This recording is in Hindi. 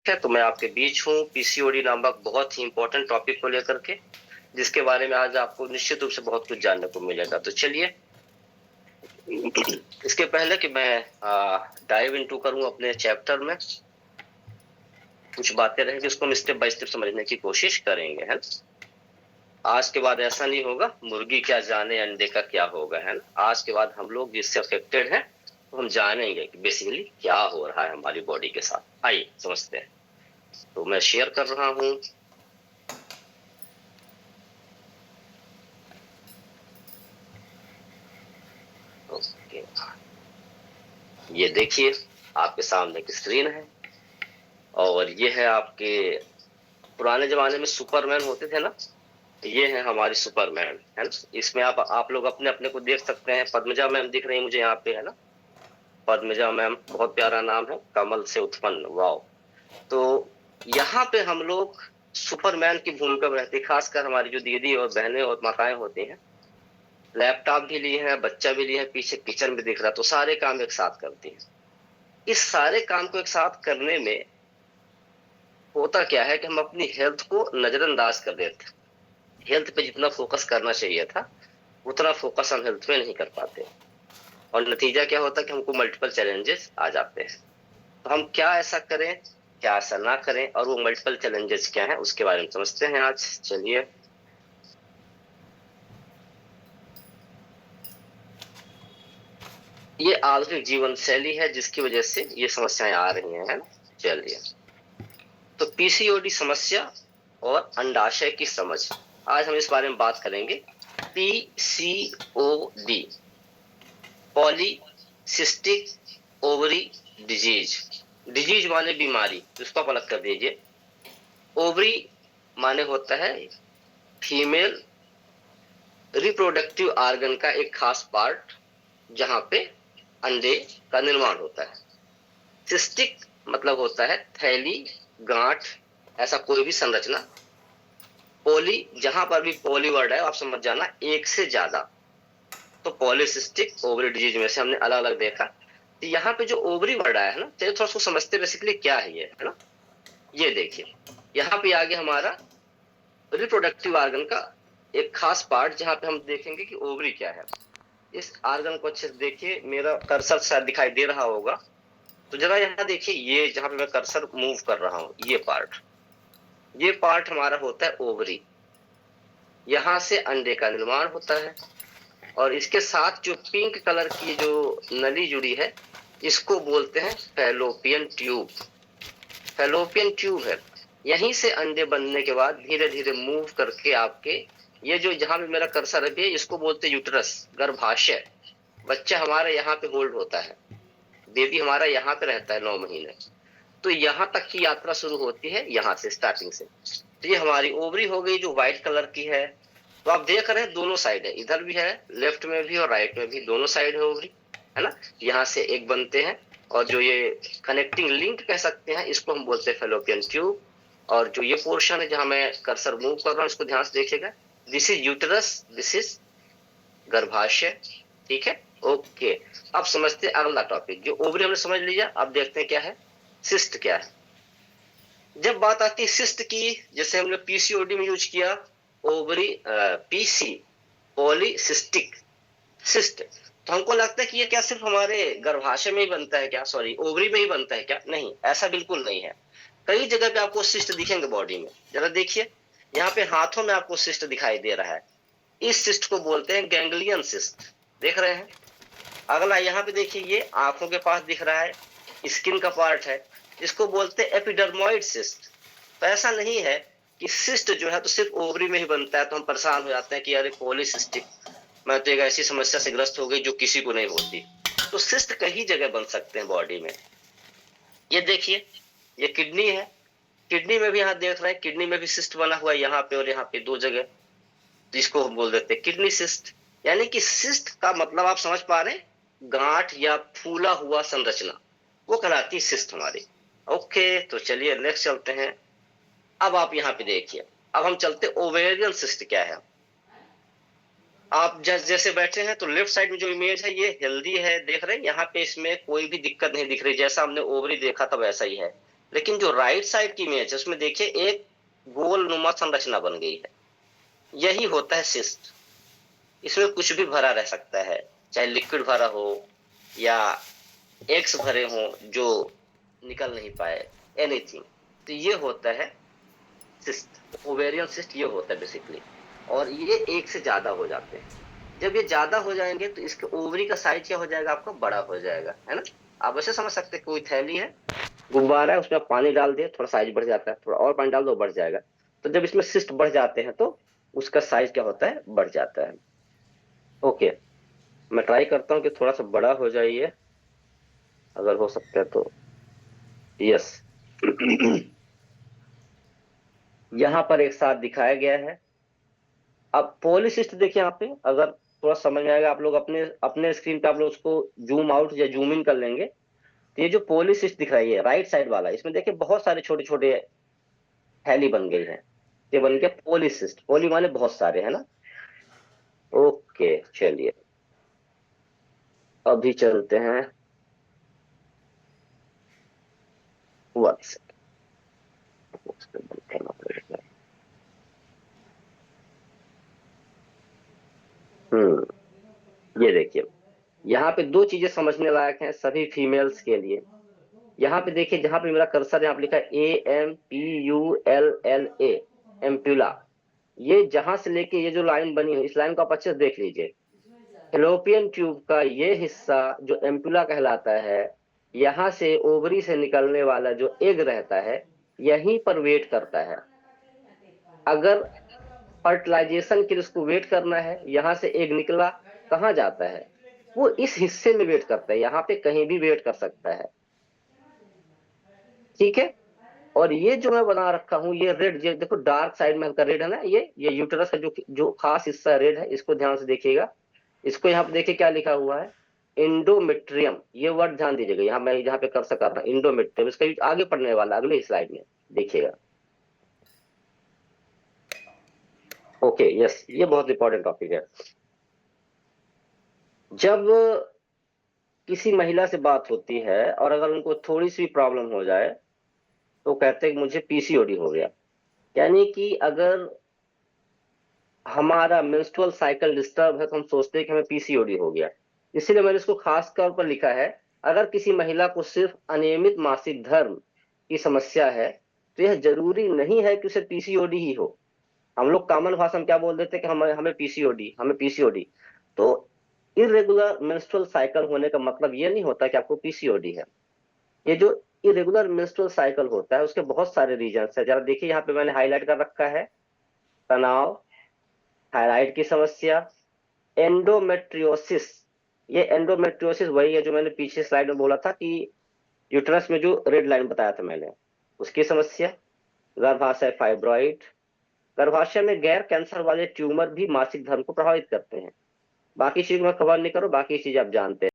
है, तो मैं आपके बीच हूँ पीसीओडी नामक बहुत ही इंपॉर्टेंट टॉपिक को लेकर के, जिसके बारे में आज आपको निश्चित रूप से बहुत कुछ जानने को मिलेगा। तो चलिए, इसके पहले कि मैं डाइव इनटू करूं अपने चैप्टर में, कुछ बातें रहेंगी उसको हम स्टेप बाय स्टेप समझने की कोशिश करेंगे, है ना। आज के बाद ऐसा नहीं होगा मुर्गी क्या जाने अंडे का क्या होगा, है ना। आज के बाद हम लोग जिससे अफेक्टेड हैं तो हम जानेंगे कि बेसिकली क्या हो रहा है हमारी बॉडी के साथ। आइए समझते हैं। तो मैं शेयर कर रहा हूं। ओके, ये देखिए आपके सामने की स्क्रीन है और ये है आपके पुराने जमाने में सुपरमैन होते थे ना, ये है हमारी सुपरमैन, है ना। इसमें आप लोग अपने अपने को देख सकते हैं। पद्मजा मैम दिख रही है मुझे यहाँ पे, है ना। पद्मजा मैम, बहुत प्यारा नाम है, कमल से उत्पन्न, वाओ। तो यहाँ पे हम लोग सुपरमैन की भूमिका में रहते हैं, खासकर हमारी जो दीदी और बहनें और माताएं होती हैं। लैपटॉप भी लिए हैं, बच्चा भी लिए हैं, पीछे किचन भी दिख रहा है, तो सारे काम एक साथ करती हैं। इस सारे काम को एक साथ करने में होता क्या है कि हम अपनी हेल्थ को नजरअंदाज कर देते हैं। हेल्थ पे जितना फोकस करना चाहिए था उतना फोकस हम हेल्थ में नहीं कर पाते, और नतीजा क्या होता है कि हमको मल्टीपल चैलेंजेस आ जाते हैं। तो हम क्या ऐसा करें, क्या ऐसा ना करें, और वो मल्टीपल चैलेंजेस क्या है उसके बारे में समझते हैं आज। चलिए, ये आधुनिक जीवन शैली है जिसकी वजह से ये समस्याएं आ रही हैं, है ना। चलिए, तो पीसीओडी समस्या और अंडाशय की समझ, आज हम इस बारे में बात करेंगे। PCOD, polycystic ovary disease. Disease माने बीमारी, इसको आप अलग कर दीजिए। ओवरी माने होता है फीमेल रिप्रोडक्टिव ऑर्गन का एक खास पार्ट जहां पे अंडे का निर्माण होता है। सिस्टिक मतलब होता है थैली, गांठ, ऐसा कोई भी संरचना। पॉली, जहां पर भी पॉली वर्ड है आप समझ जाना एक से ज्यादा, तो पॉलीसिस्टिक ओवरी डिजीज में से हमने अलग अलग देखा। तो यहाँ पे जो ओवरी वर्ड आया है ना, चलिए थोड़ा सा समझते बेसिकली क्या है ये, है ना। ये देखिए, यहाँ पे आगे हमारा रिप्रोडक्टिव ऑर्गन का एक खास पार्ट जहां पे हम देखेंगे कि ओवरी क्या है। इस ऑर्गन को अच्छे से देखिए, मेरा कर्सर शायद दिखाई दे रहा होगा, तो जरा यहाँ देखिए, ये जहां पे मैं कर्सर मूव कर रहा हूं, ये पार्ट हमारा होता है ओवरी। यहां से अंडे का निर्माण होता है, और इसके साथ जो पिंक कलर की जो नली जुड़ी है इसको बोलते हैं फैलोपियन ट्यूब। फैलोपियन ट्यूब है, यहीं से अंडे बनने के बाद धीरे धीरे मूव करके आपके ये जो जहां पे मेरा कर्सर है इसको बोलते हैं यूट्रस, गर्भाशय। बच्चा हमारा यहाँ पे होल्ड होता है, बेबी हमारा यहाँ पे रहता है 9 महीने। तो यहाँ तक की यात्रा शुरू होती है यहाँ से, स्टार्टिंग से। तो ये हमारी ओवरी हो गई जो व्हाइट कलर की है। तो आप देख रहे हैं दोनों साइड है, इधर भी है, लेफ्ट में भी और राइट में भी, दोनों साइड है ओवरी, है ना। यहाँ से एक बनते हैं, और जो ये कनेक्टिंग लिंक कह सकते हैं इसको हम बोलते हैं फैलोपियन ट्यूब। और जो ये पोर्शन है जहां मैं कर्सर मूव कर रहा हूँ इसको ध्यान से देखिएगा, this is uterus, this is गर्भाशय, ठीक है। ओके, अब समझते हैं अगला टॉपिक। जो ओवरी हमने समझ लिया, अब देखते हैं क्या है सिस्ट क्या है। जब बात आती है सिस्ट की, जैसे हमने पीसीओडी में यूज किया ओवरी, पीसी पॉलीसिस्टिक सिस्ट, तो हमको लगता है कि ये क्या सिर्फ हमारे गर्भाशय में ही बनता है क्या, सॉरी ओवरी में ही बनता है क्या? नहीं, ऐसा बिल्कुल नहीं है। कई जगह पे आपको सिस्ट दिखेंगे बॉडी में, जरा देखिए, यहाँ पे हाथों में आपको सिस्ट दिखाई दे रहा है, इस सिस्ट को बोलते हैं गैंग्लियन सिस्ट, देख रहे हैं। अगला यहाँ पे देखिए, ये आंखों के पास दिख रहा है, स्किन का पार्ट है, इसको बोलते हैं एपिडर्मोइड सिस्ट। तो ऐसा नहीं है कि सिस्ट जो है तो सिर्फ ओवरी में ही बनता है, तो हम परेशान हो जाते हैं कि अरे पॉलीसिस्टिक, मैं तो एक ऐसी समस्या से ग्रस्त हो गई जो किसी को नहीं होती। तो सिस्ट कई जगह बन सकते हैं बॉडी में। ये देखिए, ये किडनी है, किडनी में भी यहाँ देख रहे हैं, किडनी में भी सिस्ट बना हुआ है यहाँ पे और यहाँ पे, दो जगह, तो इसको हम बोल देते हैं किडनी सिस्ट। यानी कि सिस्ट का मतलब आप समझ पा रहे हैं, गांठ या फूला हुआ संरचना, वो कहलाती है सिस्ट हमारी। ओके, तो चलिए नेक्स्ट चलते हैं। अब आप यहाँ पे देखिए, अब हम चलते ओवेरियन सिस्ट क्या है। आप जैसे बैठे हैं तो लेफ्ट साइड में जो इमेज है ये हेल्दी है, देख रहे हैं, यहाँ पे इसमें कोई भी दिक्कत नहीं दिख रही, जैसा हमने ओवरी देखा था वैसा ही है। लेकिन जो राइट साइड की इमेज है उसमें देखिए एक गोल नुमा संरचना बन गई है, यही होता है सिस्ट। इसमें कुछ भी भरा रह सकता है, चाहे लिक्विड भरा हो या एग्स भरे हो जो निकल नहीं पाए, एनीथिंग। तो ये होता है सिस्ट, ओवेरियन सिस्ट ये होता है बेसिकली। और ये एक से ज्यादा हो जाते हैं। जब ये ज्यादा हो जाएंगे तो इसके ओवरी का साइज क्या हो जाएगा, आपका बड़ा हो जाएगा, है ना। आप वैसे समझ सकते हैं, कोई थैली है, गुब्बारा है, उसमें आप पानी डाल दिए, थोड़ा साइज बढ़ जाता है, थोड़ा और पानी डाल दो बढ़ जाएगा। तो जब इसमें सिस्ट बढ़ जाते हैं तो उसका साइज क्या होता है, बढ़ जाता है। ओके, मैं ट्राई करता हूँ कि थोड़ा सा बड़ा हो जाए ये, अगर हो सकता है तो। यस। यहाँ पर एक साथ दिखाया गया है। अब पॉलीसिस्ट देखिए यहाँ पे, अगर थोड़ा समझ में आएगा, आप लोग अपने अपने स्क्रीन पे आप लोग उसको जूम आउट या जूम इन कर लेंगे। तो ये जो पॉलीसिस्ट दिख रही है राइट साइड वाला, इसमें देखिए बहुत सारे छोटे छोटे थैली बन गई है। ये बन गया पॉलीसिस्ट, पॉली माने बहुत सारे, है ना। ओके चलिए, अभी चलते हैं। One second. ये देखिए, यहाँ पे दो चीजें समझने लायक हैं सभी फीमेल्स के लिए। यहाँ पे देखिए, जहां पे मेरा कर्सर यहाँ पे लिखा है AMPULLA, एम्पुला। ये जहां से लेके ये जो लाइन बनी है, इस लाइन को आप अच्छे से देख लीजिए। फेलोपियन ट्यूब का ये हिस्सा जो एम्पुला कहलाता है, यहाँ से ओवरी से निकलने वाला जो एग रहता है, यहीं पर वेट करता है। अगर फर्टिलाइजेशन के लिए उसको वेट करना है, यहाँ से एग निकला, कहाँ जाता है, वो इस हिस्से में वेट करता है, यहाँ पे कहीं भी वेट कर सकता है। ठीक है। और ये जो मैं बना रखा हूँ, ये रेड, ये देखो डार्क साइड में हल्का रेड है ना, ये यूटेरस का जो जो खास हिस्सा रेड है, इसको ध्यान से देखिएगा। इसको यहाँ पे देखिए क्या लिखा हुआ है, इंडोमेट्रियम। ये वर्ड ध्यान दीजिएगा, यहाँ मैं जहाँ पे कर्सर कर रहा हूँ इंडोमेट्रियम, इसका यूज आगे पढ़ने वाला अगले स्लाइड में देखिएगा। ओके यस, ये बहुत इंपॉर्टेंट टॉपिक है। जब किसी महिला से बात होती है और अगर उनको थोड़ी सी प्रॉब्लम हो जाए, तो कहते हैं कि मुझे पीसीओडी हो गया। यानी कि अगर हमारा मेंस्ट्रुअल साइकिल डिस्टर्ब है तो हम सोचते हैं कि हमें पीसीओडी हो गया। इसीलिए मैंने इसको खास तौर पर लिखा है, अगर किसी महिला को सिर्फ अनियमित मासिक धर्म की समस्या है, तो यह जरूरी नहीं है कि उसे पीसीओडी ही हो। हम लोग कॉमन भाषा में क्या बोल देते हैं कि हमें हमें पीसीओडी, हमें पीसीओडी। तो इरेगुलर मेंस्ट्रुअल साइकिल होने का मतलब ये नहीं होता कि आपको पीसीओडी है। ये जो इरेगुलर मेंस्ट्रुअल साइकिल होता है उसके बहुत सारे रीजंस है, जरा देखिए यहाँ पे मैंने हाईलाइट कर रखा है। तनाव, थायराइड की समस्या, एंडोमेट्रियोसिस। ये एंडोमेट्रियोसिस वही है जो मैंने पीछे स्लाइड में बोला था कि यूट्रस में जो रेड लाइन बताया था मैंने, उसकी समस्या। गर्भाशय फाइब्रॉइड, गर्भाशय में गैर कैंसर वाले ट्यूमर भी मासिक धर्म को प्रभावित करते हैं। बाकी चीज मैं कवर नहीं करूँ, बाकी चीज आप जानते हैं।